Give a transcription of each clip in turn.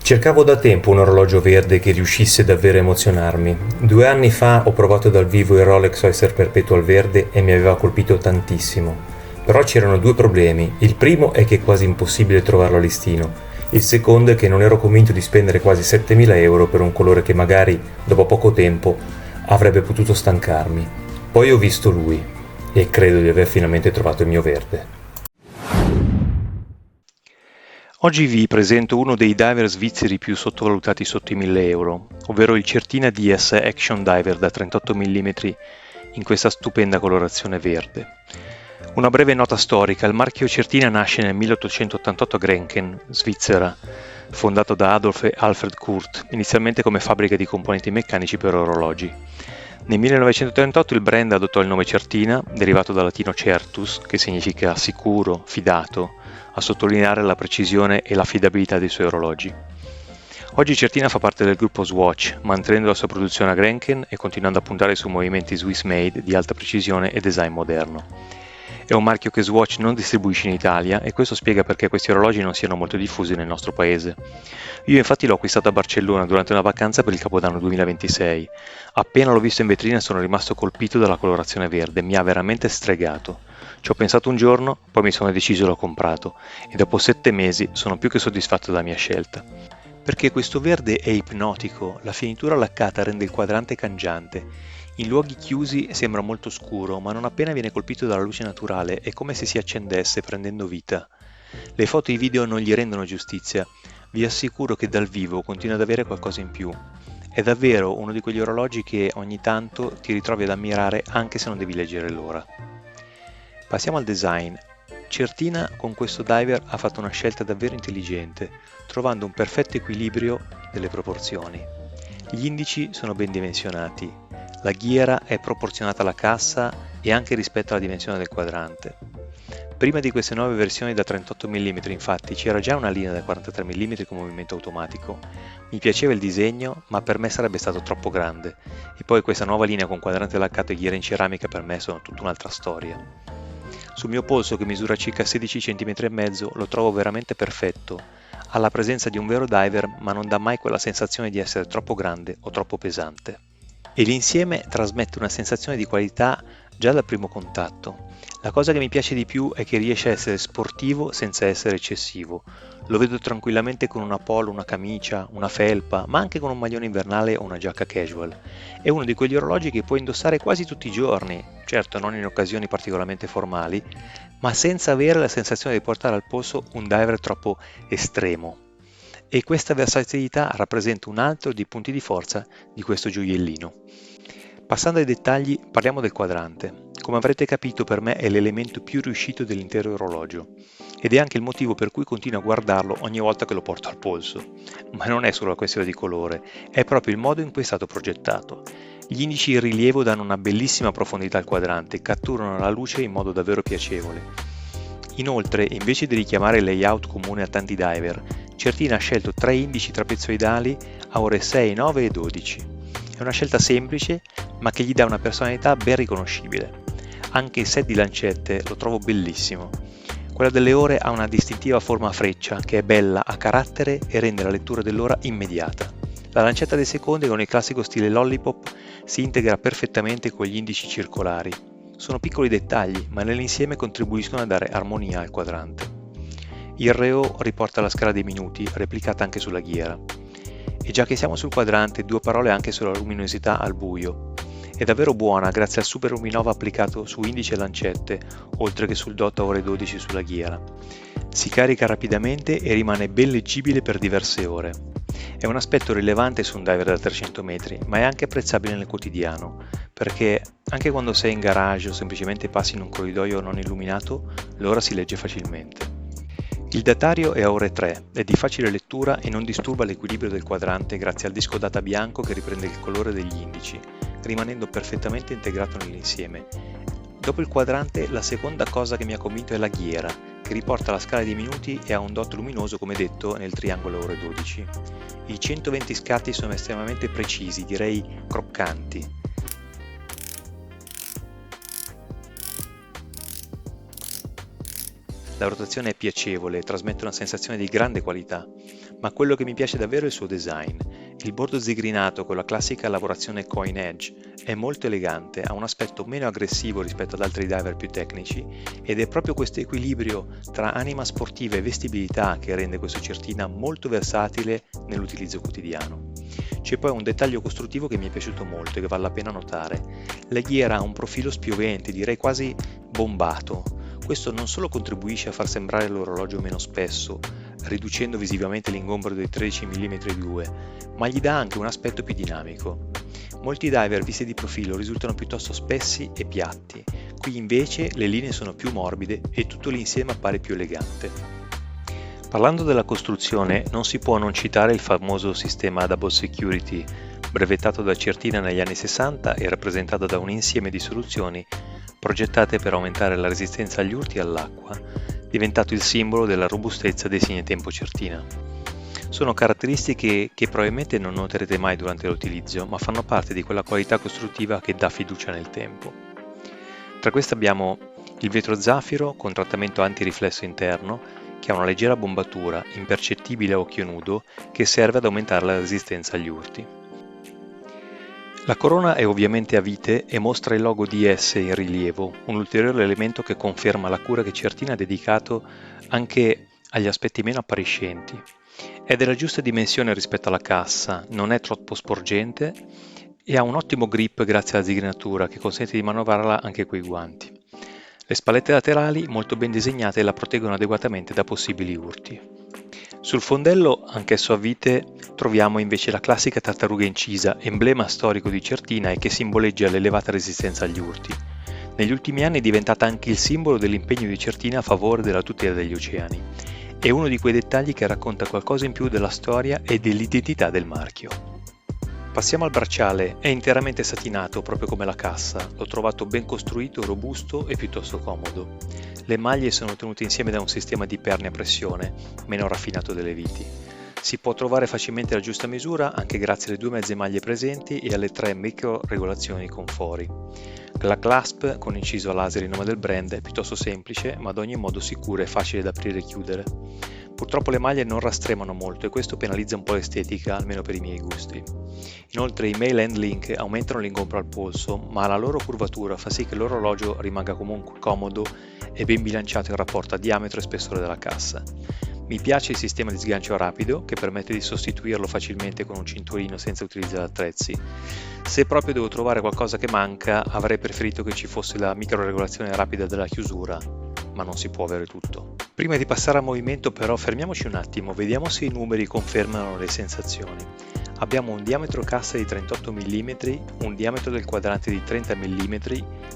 Cercavo da tempo un orologio verde che riuscisse davvero a emozionarmi. 2 anni fa ho provato dal vivo il Rolex Oyster Perpetual verde e mi aveva colpito tantissimo. Però c'erano due problemi. Il primo è che è quasi impossibile trovarlo a listino. Il secondo è che non ero convinto di spendere quasi 7.000 euro per un colore che magari, dopo poco tempo, avrebbe potuto stancarmi. Poi ho visto lui e credo di aver finalmente trovato il mio verde. Oggi vi presento uno dei diver svizzeri più sottovalutati sotto i 1000 euro, ovvero il Certina DS Action Diver da 38 mm in questa stupenda colorazione verde. Una breve nota storica: il marchio Certina nasce nel 1888 a Grenken, Svizzera, fondato da Adolf e Alfred Kurt, inizialmente come fabbrica di componenti meccanici per orologi. Nel 1938 il brand adottò il nome Certina, derivato dal latino certus, che significa sicuro, fidato, a sottolineare la precisione e l'affidabilità dei suoi orologi. Oggi Certina fa parte del gruppo Swatch, mantenendo la sua produzione a Grenken e continuando a puntare su movimenti Swiss made di alta precisione e design moderno. È un marchio che Swatch non distribuisce in Italia e questo spiega perché questi orologi non siano molto diffusi nel nostro paese. Io infatti l'ho acquistato a Barcellona durante una vacanza per il Capodanno 2026. Appena l'ho visto in vetrina sono rimasto colpito dalla colorazione verde, mi ha veramente stregato. Ci ho pensato un giorno, poi mi sono deciso e l'ho comprato, e dopo 7 mesi sono più che soddisfatto della mia scelta. Perché questo verde è ipnotico, la finitura laccata rende il quadrante cangiante. In luoghi chiusi sembra molto scuro, ma non appena viene colpito dalla luce naturale è come se si accendesse prendendo vita. Le foto e i video non gli rendono giustizia, vi assicuro che dal vivo continua ad avere qualcosa in più. È davvero uno di quegli orologi che ogni tanto ti ritrovi ad ammirare anche se non devi leggere l'ora. Passiamo al design. Certina con questo diver ha fatto una scelta davvero intelligente, trovando un perfetto equilibrio delle proporzioni. Gli indici sono ben dimensionati, la ghiera è proporzionata alla cassa e anche rispetto alla dimensione del quadrante. Prima di queste nuove versioni da 38 mm infatti c'era già una linea da 43 mm con movimento automatico. Mi piaceva il disegno, ma per me sarebbe stato troppo grande, e poi questa nuova linea con quadrante laccato e ghiera in ceramica per me sono tutta un'altra storia. Sul mio polso, che misura circa 16 cm e mezzo, lo trovo veramente perfetto. Ha la presenza di un vero diver, ma non dà mai quella sensazione di essere troppo grande o troppo pesante. E l'insieme trasmette una sensazione di qualità già dal primo contatto. La cosa che mi piace di più è che riesce a essere sportivo senza essere eccessivo. Lo vedo tranquillamente con una polo, una camicia, una felpa, ma anche con un maglione invernale o una giacca casual. È uno di quegli orologi che puoi indossare quasi tutti i giorni, certo non in occasioni particolarmente formali, ma senza avere la sensazione di portare al polso un diver troppo estremo. E questa versatilità rappresenta un altro dei punti di forza di questo gioiellino. Passando ai dettagli, parliamo del quadrante. Come avrete capito, per me è l'elemento più riuscito dell'intero orologio ed è anche il motivo per cui continuo a guardarlo ogni volta che lo porto al polso. Ma non è solo una questione di colore, è proprio il modo in cui è stato progettato. Gli indici in rilievo danno una bellissima profondità al quadrante e catturano la luce in modo davvero piacevole. Inoltre, invece di richiamare il layout comune a tanti diver, Certina ha scelto 3 indici trapezoidali a ore 6, 9 e 12. È una scelta semplice, ma che gli dà una personalità ben riconoscibile. Anche il set di lancette lo trovo bellissimo. Quella delle ore ha una distintiva forma a freccia che è bella, ha carattere e rende la lettura dell'ora immediata. La lancetta dei secondi con il classico stile lollipop si integra perfettamente con gli indici circolari. Sono piccoli dettagli, ma nell'insieme contribuiscono a dare armonia al quadrante. Il Reo riporta la scala dei minuti, replicata anche sulla ghiera. E già che siamo sul quadrante, 2 parole anche sulla luminosità al buio. È davvero buona grazie al super luminova applicato su indice e lancette, oltre che sul dot a ore 12 sulla ghiera. Si carica rapidamente e rimane ben leggibile per diverse ore. È un aspetto rilevante su un diver da 300 metri, ma è anche apprezzabile nel quotidiano, perché anche quando sei in garage o semplicemente passi in un corridoio non illuminato, l'ora si legge facilmente. Il datario è a ore 3, è di facile lettura e non disturba l'equilibrio del quadrante grazie al disco data bianco che riprende il colore degli indici, rimanendo perfettamente integrato nell'insieme. Dopo il quadrante, la seconda cosa che mi ha convinto è la ghiera, che riporta la scala dei minuti e ha un dot luminoso come detto nel triangolo ore 12. I 120 scatti sono estremamente precisi, direi croccanti. La rotazione è piacevole e trasmette una sensazione di grande qualità, ma quello che mi piace davvero è il suo design. Il bordo zigrinato con la classica lavorazione coin edge è molto elegante, ha un aspetto meno aggressivo rispetto ad altri diver più tecnici ed è proprio questo equilibrio tra anima sportiva e vestibilità che rende questo certina molto versatile nell'utilizzo quotidiano. C'è poi un dettaglio costruttivo che mi è piaciuto molto e che vale la pena notare. La ghiera ha un profilo spiovente, direi quasi bombato. Questo non solo contribuisce a far sembrare l'orologio meno spesso, riducendo visivamente l'ingombro dei 13 mm 2, ma gli dà anche un aspetto più dinamico. Molti diver visti di profilo risultano piuttosto spessi e piatti, qui invece le linee sono più morbide e tutto l'insieme appare più elegante. Parlando della costruzione, non si può non citare il famoso sistema Double Security, brevettato da Certina negli anni 60 e rappresentato da un insieme di soluzioni progettate per aumentare la resistenza agli urti e all'acqua, diventato il simbolo della robustezza dei segnetempo Certina. Sono caratteristiche che probabilmente non noterete mai durante l'utilizzo, ma fanno parte di quella qualità costruttiva che dà fiducia nel tempo. Tra queste abbiamo il vetro zaffiro con trattamento antiriflesso interno, che ha una leggera bombatura, impercettibile a occhio nudo, che serve ad aumentare la resistenza agli urti. La corona è ovviamente a vite e mostra il logo DS in rilievo, un ulteriore elemento che conferma la cura che Certina ha dedicato anche agli aspetti meno appariscenti. È della giusta dimensione rispetto alla cassa, non è troppo sporgente e ha un ottimo grip grazie alla zigrinatura che consente di manovrarla anche coi guanti. Le spallette laterali, molto ben disegnate, la proteggono adeguatamente da possibili urti. Sul fondello, anch'esso a vite, troviamo invece la classica tartaruga incisa, emblema storico di Certina e che simboleggia l'elevata resistenza agli urti. Negli ultimi anni è diventata anche il simbolo dell'impegno di Certina a favore della tutela degli oceani. È uno di quei dettagli che racconta qualcosa in più della storia e dell'identità del marchio. Passiamo al bracciale, è interamente satinato proprio come la cassa, l'ho trovato ben costruito, robusto e piuttosto comodo. Le maglie sono tenute insieme da un sistema di perni a pressione, meno raffinato delle viti. Si può trovare facilmente la giusta misura anche grazie alle 2 mezze maglie presenti e alle 3 micro regolazioni con fori. La clasp, con inciso a laser il nome del brand, è piuttosto semplice, ma ad ogni modo sicura e facile da aprire e chiudere. Purtroppo le maglie non rastremano molto e questo penalizza un po' l'estetica, almeno per i miei gusti. Inoltre i mail hand link aumentano l'ingombro al polso, ma la loro curvatura fa sì che l'orologio rimanga comunque comodo e ben bilanciato in rapporto a diametro e spessore della cassa. Mi piace il sistema di sgancio rapido che permette di sostituirlo facilmente con un cinturino senza utilizzare attrezzi. Se proprio devo trovare qualcosa che manca, avrei preferito che ci fosse la microregolazione rapida della chiusura, ma non si può avere tutto. Prima di passare al movimento però fermiamoci un attimo, vediamo se i numeri confermano le sensazioni. Abbiamo un diametro cassa di 38 mm, un diametro del quadrante di 30 mm,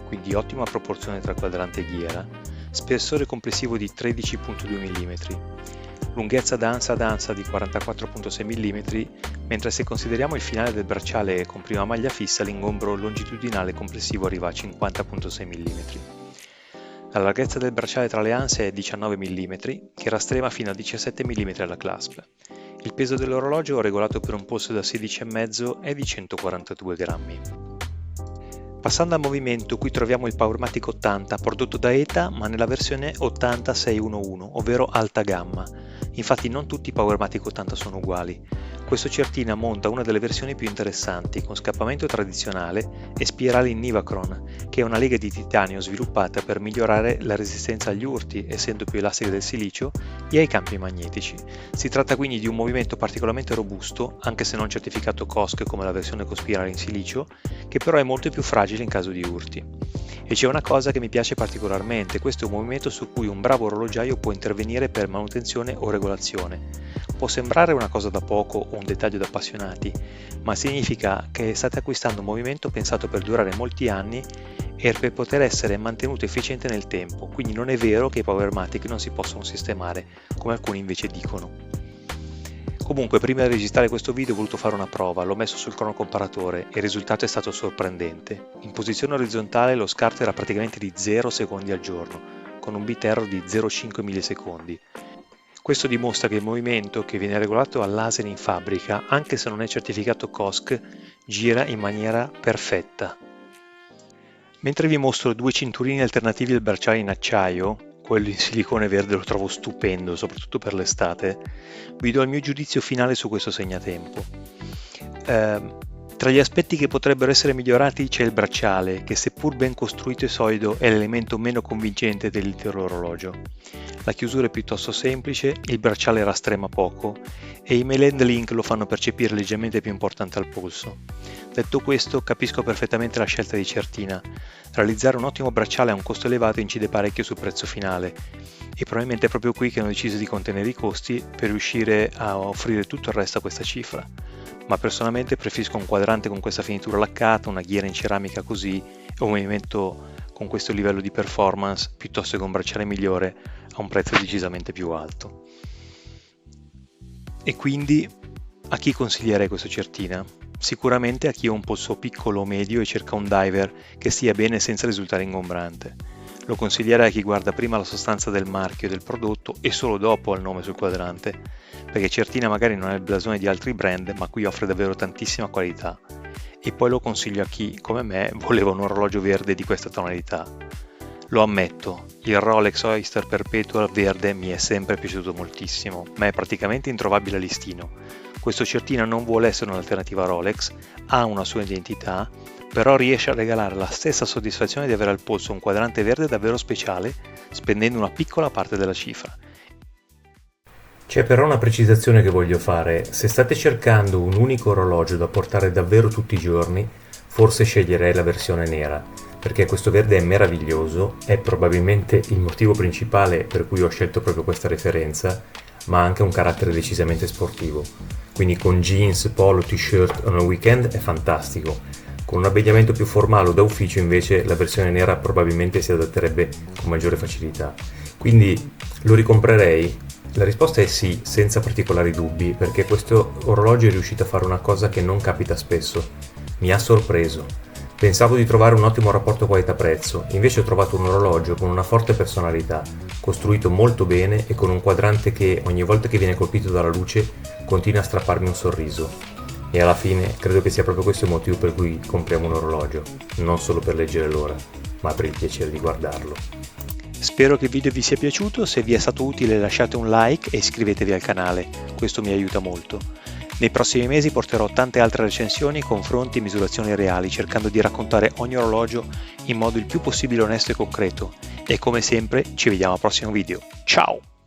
quindi ottima proporzione tra quadrante e ghiera, spessore complessivo di 13,2 mm, lunghezza da ansa ad ansa di 44,6 mm, mentre se consideriamo il finale del bracciale con prima maglia fissa l'ingombro longitudinale complessivo arriva a 50,6 mm. La larghezza del bracciale tra le anse è 19 mm, che rastrema fino a 17 mm alla clasp. Il peso dell'orologio, regolato per un polso da 16,5, è di 142 grammi. Passando al movimento, qui troviamo il Powermatic 80, prodotto da ETA, ma nella versione 80611, ovvero alta gamma. Infatti non tutti i Powermatic 80 sono uguali. Questo Certina monta una delle versioni più interessanti, con scappamento tradizionale e spirale in Nivacron, che è una lega di titanio sviluppata per migliorare la resistenza agli urti, essendo più elastica del silicio, e ai campi magnetici. Si tratta quindi di un movimento particolarmente robusto, anche se non certificato COSC come la versione con spirale in silicio, che però è molto più fragile in caso di urti. E c'è una cosa che mi piace particolarmente, questo è un movimento su cui un bravo orologiaio può intervenire per manutenzione o regolazione. Può sembrare una cosa da poco o un dettaglio da appassionati, ma significa che state acquistando un movimento pensato per durare molti anni e per poter essere mantenuto efficiente nel tempo, quindi non è vero che i Powermatic non si possono sistemare, come alcuni invece dicono. Comunque, prima di registrare questo video ho voluto fare una prova, l'ho messo sul cronocomparatore e il risultato è stato sorprendente. In posizione orizzontale lo scarto era praticamente di 0 secondi al giorno, con un bit error di 0,5 millisecondi. Questo dimostra che il movimento, che viene regolato al laser in fabbrica, anche se non è certificato COSC, gira in maniera perfetta. Mentre vi mostro 2 cinturini alternativi al bracciale in acciaio, quello in silicone verde lo trovo stupendo, soprattutto per l'estate, vi do il mio giudizio finale su questo segnatempo. Tra gli aspetti che potrebbero essere migliorati c'è il bracciale, che seppur ben costruito e solido è l'elemento meno convincente dell'intero orologio. La chiusura è piuttosto semplice, il bracciale rastrema poco e i mail hand link lo fanno percepire leggermente più importante al polso. Detto questo, capisco perfettamente la scelta di Certina. Realizzare un ottimo bracciale a un costo elevato incide parecchio sul prezzo finale e probabilmente è proprio qui che hanno deciso di contenere i costi per riuscire a offrire tutto il resto a questa cifra. Ma personalmente preferisco un quadrante con questa finitura laccata, una ghiera in ceramica così e un movimento con questo livello di performance piuttosto che un bracciale migliore a un prezzo decisamente più alto. E quindi a chi consiglierei questo Certina? Sicuramente a chi ha un polso piccolo o medio e cerca un diver che stia bene senza risultare ingombrante. Lo consiglierei a chi guarda prima la sostanza del marchio e del prodotto e solo dopo al nome sul quadrante, perché Certina magari non ha il blasone di altri brand, ma qui offre davvero tantissima qualità. E poi lo consiglio a chi, come me, voleva un orologio verde di questa tonalità. Lo ammetto, il Rolex Oyster Perpetual verde mi è sempre piaciuto moltissimo, ma è praticamente introvabile a listino. Questo Certina non vuole essere un'alternativa Rolex, ha una sua identità, però riesce a regalare la stessa soddisfazione di avere al polso un quadrante verde davvero speciale, spendendo una piccola parte della cifra. C'è però una precisazione che voglio fare: se state cercando un unico orologio da portare davvero tutti i giorni, forse sceglierei la versione nera, perché questo verde è meraviglioso, è probabilmente il motivo principale per cui ho scelto proprio questa referenza, ma ha anche un carattere decisamente sportivo. Quindi con jeans, polo, t-shirt o nel weekend è fantastico. Con un abbigliamento più formale o da ufficio invece la versione nera probabilmente si adatterebbe con maggiore facilità. Quindi lo ricomprerei? La risposta è sì, senza particolari dubbi, perché questo orologio è riuscito a fare una cosa che non capita spesso. Mi ha sorpreso. Pensavo di trovare un ottimo rapporto qualità-prezzo, invece ho trovato un orologio con una forte personalità, costruito molto bene e con un quadrante che, ogni volta che viene colpito dalla luce, continua a strapparmi un sorriso. E alla fine credo che sia proprio questo il motivo per cui compriamo un orologio, non solo per leggere l'ora, ma per il piacere di guardarlo. Spero che il video vi sia piaciuto, se vi è stato utile lasciate un like e iscrivetevi al canale, questo mi aiuta molto. Nei prossimi mesi porterò tante altre recensioni, confronti e misurazioni reali, cercando di raccontare ogni orologio in modo il più possibile onesto e concreto. E come sempre ci vediamo al prossimo video. Ciao!